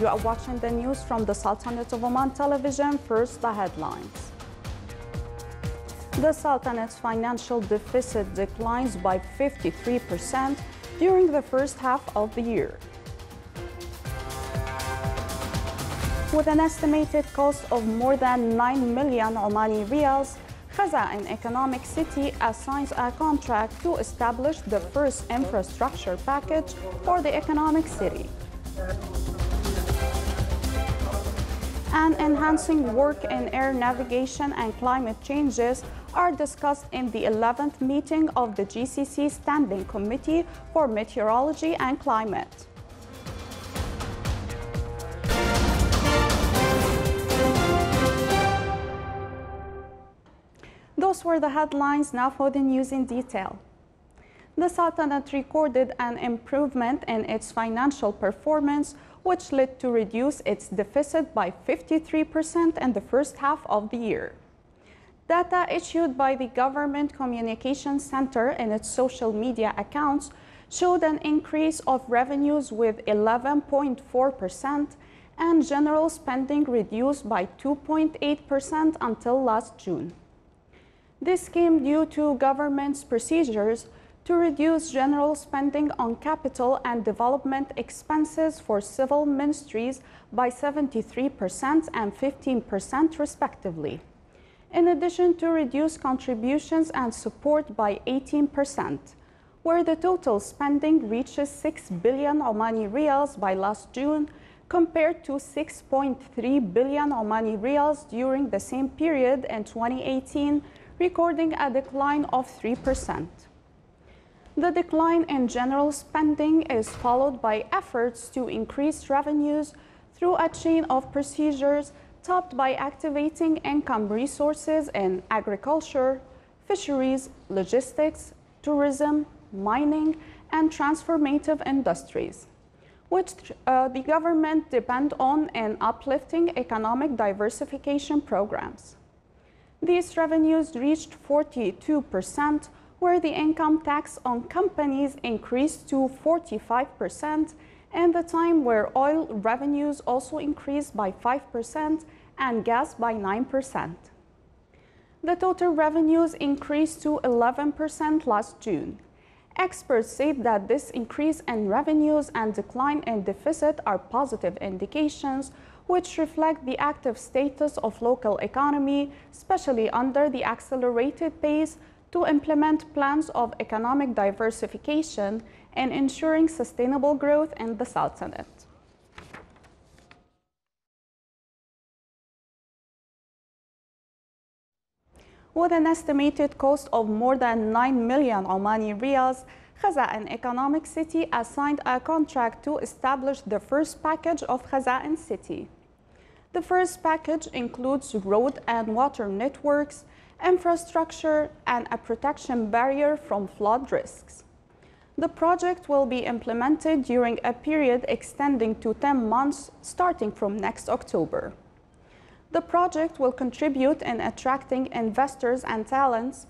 You are watching the news from the Sultanate of Oman television. First, the headlines. The Sultanate's financial deficit declines by 53% during the first half of the year. With an estimated cost of more than 9 million Omani riyals, Khaza, an economic city, assigns a contract to establish the first infrastructure package for the economic city. And enhancing work in air navigation and climate changes are discussed in the 11th meeting of the GCC Standing Committee for Meteorology and Climate. Those were the headlines. Now for the news in detail. The Sultanate recorded an improvement in its financial performance, which led to reduce its deficit by 53% in the first half of the year. Data issued by the Government Communications Center in its social media accounts showed an increase of revenues with 11.4% and general spending reduced by 2.8% until last June. This came due to government's procedures to reduce general spending on capital and development expenses for civil ministries by 73% and 15% respectively, in addition to reduce contributions and support by 18%, where the total spending reaches 6 billion Omani riyals by last June, compared to 6.3 billion Omani riyals during the same period in 2018, recording a decline of 3%. The decline in general spending is followed by efforts to increase revenues through a chain of procedures topped by activating income resources in agriculture, fisheries, logistics, tourism, mining, and transformative industries, which the government depend on in uplifting economic diversification programs. These revenues reached 42%, where the income tax on companies increased to 45%, and the time where oil revenues also increased by 5% and gas by 9%. The total revenues increased to 11% last June. Experts say that this increase in revenues and decline in deficit are positive indications which reflect the active status of local economy, especially under the accelerated pace to implement plans of economic diversification and ensuring sustainable growth in the Sultanate. With an estimated cost of more than 9 million Omani riyals, Khaza, an economic city, assigned a contract to establish the first package of Khaza City. The first package includes road and water networks, infrastructure, and a protection barrier from flood risks. The project will be implemented during a period extending to 10 months starting from next October. The project will contribute in attracting investors and talents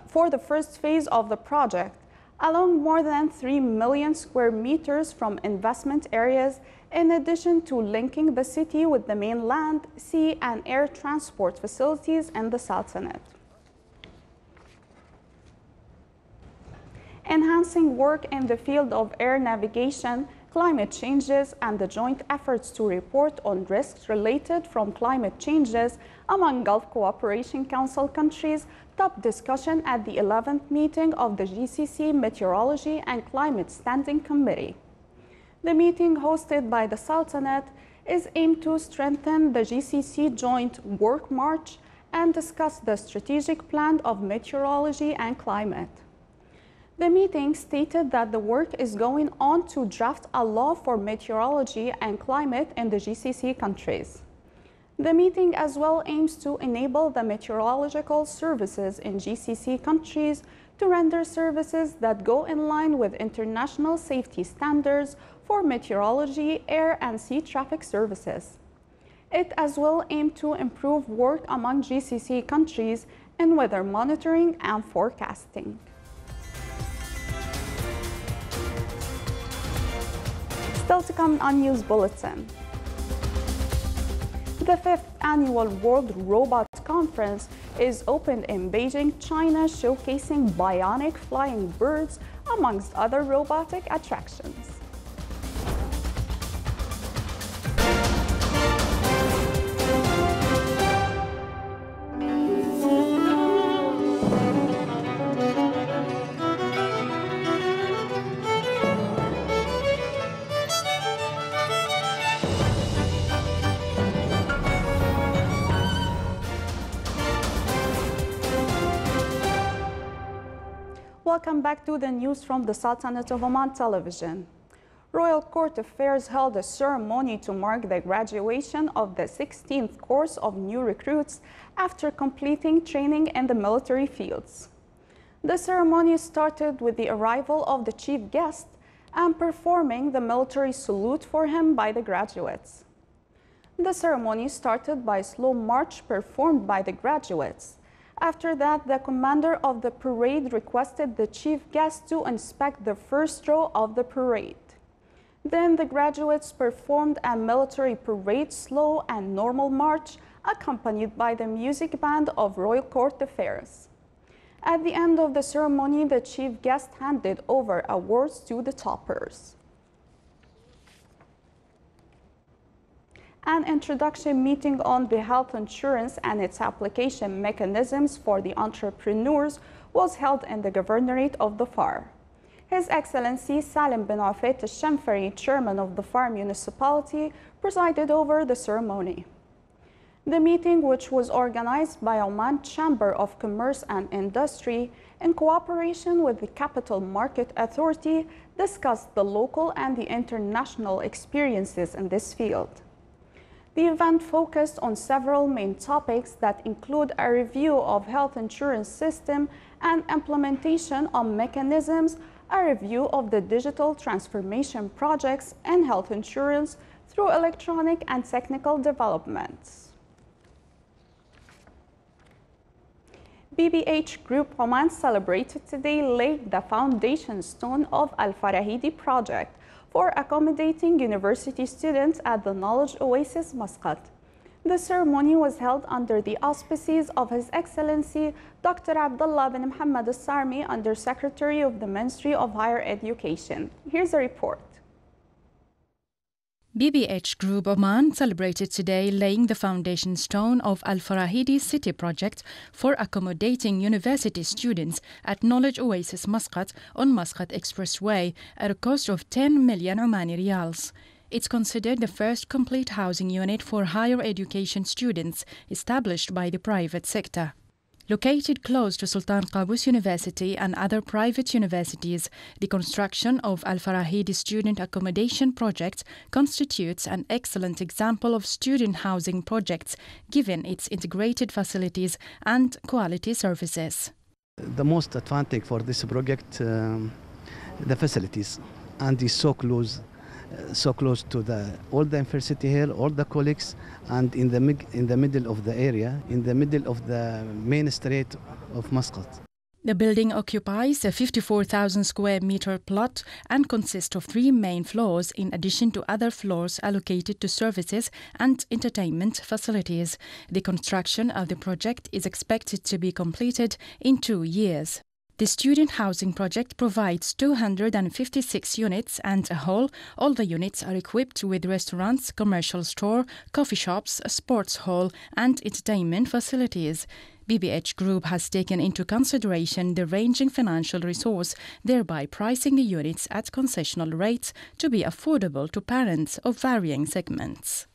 for the first phase of the project, along more than 3 million square meters from investment areas, in addition to linking the city with the mainland, sea, and air transport facilities in the Sultanate. Enhancing work in the field of air navigation, climate changes, and the joint efforts to report on risks related from climate changes among Gulf Cooperation Council countries top discussion at the 11th meeting of the GCC Meteorology and Climate Standing Committee. The meeting, hosted by the Sultanate, is aimed to strengthen the GCC Joint Work March and discuss the strategic plan of meteorology and climate. The meeting stated that the work is going on to draft a law for meteorology and climate in the GCC countries. The meeting as well aims to enable the meteorological services in GCC countries to render services that go in line with international safety standards for meteorology, air, and sea traffic services. It as well aimed to improve work among GCC countries in weather monitoring and forecasting. Still to come on News Bulletin. The 5th annual World Robot Conference is opened in Beijing, China, showcasing bionic flying birds, amongst other robotic attractions. Welcome back to the news from the Sultanate of Oman television. Royal Court Affairs held a ceremony to mark the graduation of the 16th course of new recruits after completing training in the military fields. The ceremony started with the arrival of the chief guest and performing the military salute for him by the graduates. The ceremony started by a slow march performed by the graduates. After that, the commander of the parade requested the chief guest to inspect the first row of the parade. Then the graduates performed a military parade slow and normal march accompanied by the music band of Royal Court Affairs. At the end of the ceremony, the chief guest handed over awards to the toppers. An introduction meeting on the health insurance and its application mechanisms for the entrepreneurs was held in the governorate of the FAR. His Excellency Salim bin Afet al-Shamfari, chairman of the FAR municipality, presided over the ceremony. The meeting, which was organized by Oman Chamber of Commerce and Industry in cooperation with the Capital Market Authority, discussed the local and the international experiences in this field. The event focused on several main topics that include a review of health insurance system and implementation of mechanisms, a review of the digital transformation projects in health insurance through electronic and technical developments. BBH Group Oman celebrated today laid the foundation stone of Al Farahidi project for accommodating university students at the Knowledge Oasis Muscat. The ceremony was held under the auspices of His Excellency Dr. Abdullah bin Muhammad al-Sarmi, Under Secretary of the Ministry of Higher Education. Here's a report. BBH Group Oman celebrated today laying the foundation stone of Al Farahidi City project for accommodating university students at Knowledge Oasis Muscat on Muscat Expressway at a cost of 10 million Omani riyals. It's considered the first complete housing unit for higher education students established by the private sector. Located close to Sultan Qaboos University and other private universities, the construction of Al Farahidi student accommodation project constitutes an excellent example of student housing projects given its integrated facilities and quality services. The most advantage for this project, the facilities, and is so close to all the university here, all the colleagues, and in the middle of the area, in the middle of the main street of Muscat. The building occupies a 54,000 square meter plot and consists of 3 main floors in addition to other floors allocated to services and entertainment facilities. The construction of the project is expected to be completed in 2 years. The student housing project provides 256 units and a hall. All the units are equipped with restaurants, commercial store, coffee shops, a sports hall and entertainment facilities. BBH Group has taken into consideration the ranging financial resource, thereby pricing the units at concessional rates to be affordable to parents of varying segments.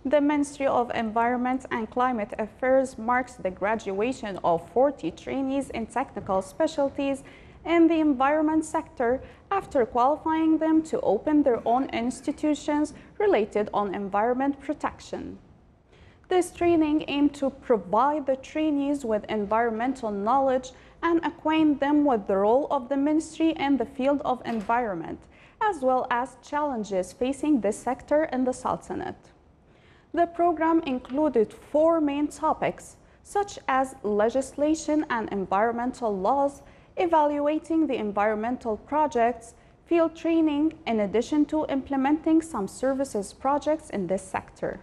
The Ministry of Environment and Climate Affairs marks the graduation of 40 trainees in technical specialties in the environment sector after qualifying them to open their own institutions related on environment protection. This training aimed to provide the trainees with environmental knowledge and acquaint them with the role of the ministry in the field of environment, as well as challenges facing this sector in the Sultanate. The program included 4 main topics, such as legislation and environmental laws, evaluating the environmental projects, field training, in addition to implementing some services projects in this sector.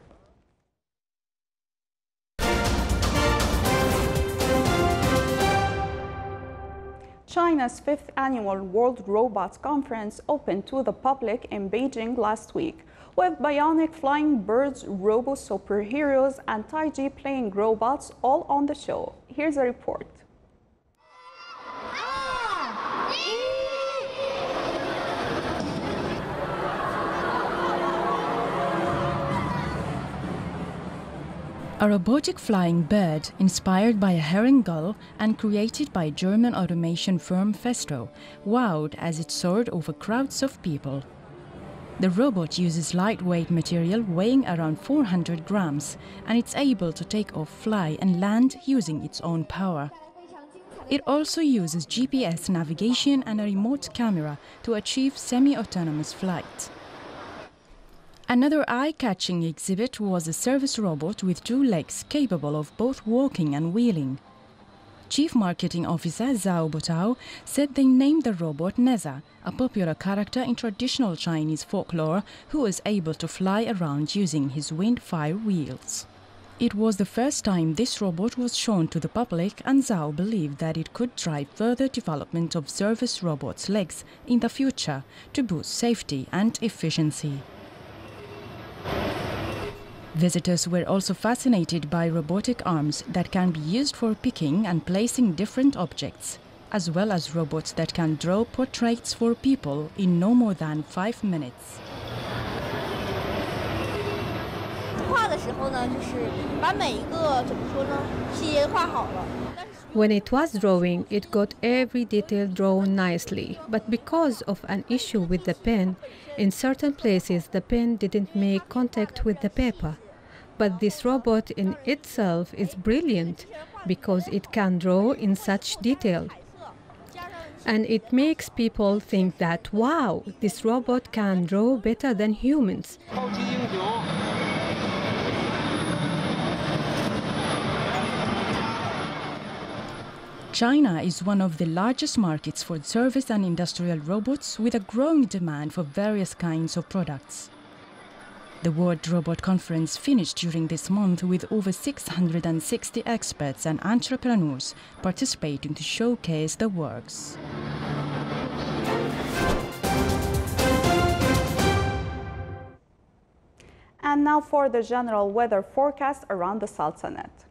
China's 5th annual World Robot Conference opened to the public in Beijing last week, with bionic flying birds, robo superheroes, and Taiji playing robots all on the show. Here's a report. A robotic flying bird inspired by a herring gull and created by German automation firm Festo wowed as it soared over crowds of people. The robot uses lightweight material weighing around 400 grams, and it's able to take off, fly and land using its own power. It also uses GPS navigation and a remote camera to achieve semi-autonomous flight. Another eye-catching exhibit was a service robot with 2 legs capable of both walking and wheeling. Chief Marketing Officer Zhao Botao said they named the robot Neza, a popular character in traditional Chinese folklore who was able to fly around using his wind-fire wheels. It was the first time this robot was shown to the public, and Zhao believed that it could drive further development of service robots' legs in the future to boost safety and efficiency. Visitors were also fascinated by robotic arms that can be used for picking and placing different objects, as well as robots that can draw portraits for people in no more than 5 minutes. When it was drawing, it got every detail drawn nicely, but because of an issue with the pen, in certain places the pen didn't make contact with the paper. But this robot in itself is brilliant because it can draw in such detail. And it makes people think that, wow, this robot can draw better than humans. China is one of the largest markets for service and industrial robots, with a growing demand for various kinds of products. The World Robot Conference finished during this month with over 660 experts and entrepreneurs participating to showcase the works. And now for the general weather forecast around the Sultanate.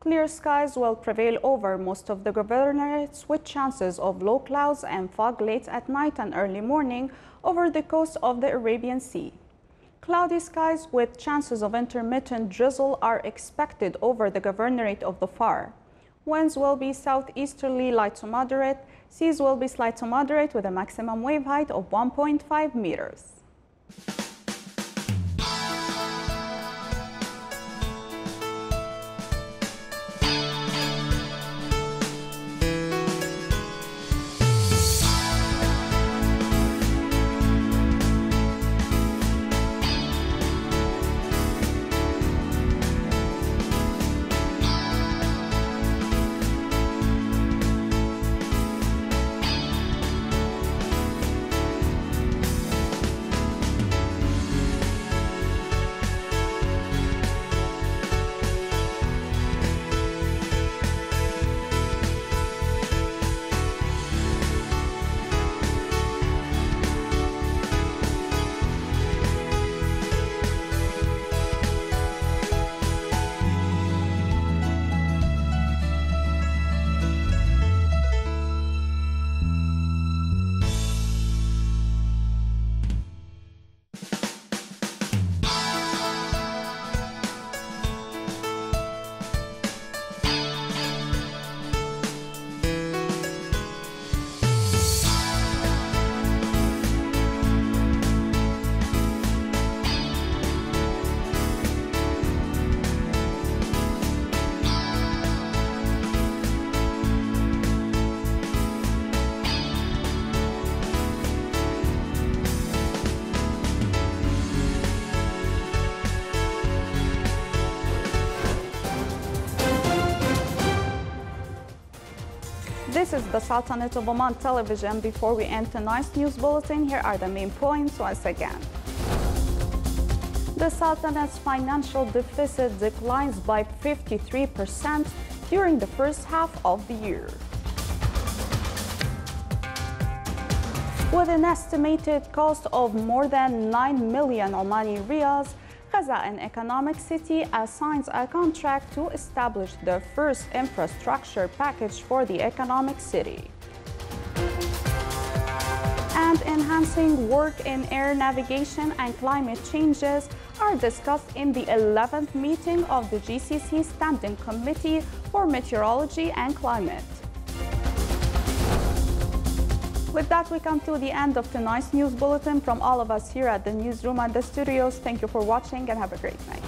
Clear skies will prevail over most of the governorates, with chances of low clouds and fog late at night and early morning over the coast of the Arabian Sea. Cloudy skies with chances of intermittent drizzle are expected over the governorate of Dhofar. Winds will be southeasterly light to moderate. Seas will be slight to moderate with a maximum wave height of 1.5 meters. This is the Sultanate of Oman television. Before we end tonight's news bulletin, here are the main points once again. The Sultanate's financial deficit declines by 53% during the first half of the year. With an estimated cost of more than 9 million Omani riyals, Gaza, an economic city, assigns a contract to establish the first infrastructure package for the economic city. And enhancing work in air navigation and climate changes are discussed in the 11th meeting of the GCC Standing Committee for Meteorology and Climate. With that, we come to the end of tonight's news bulletin. From all of us here at the newsroom and the studios, thank you for watching and have a great night.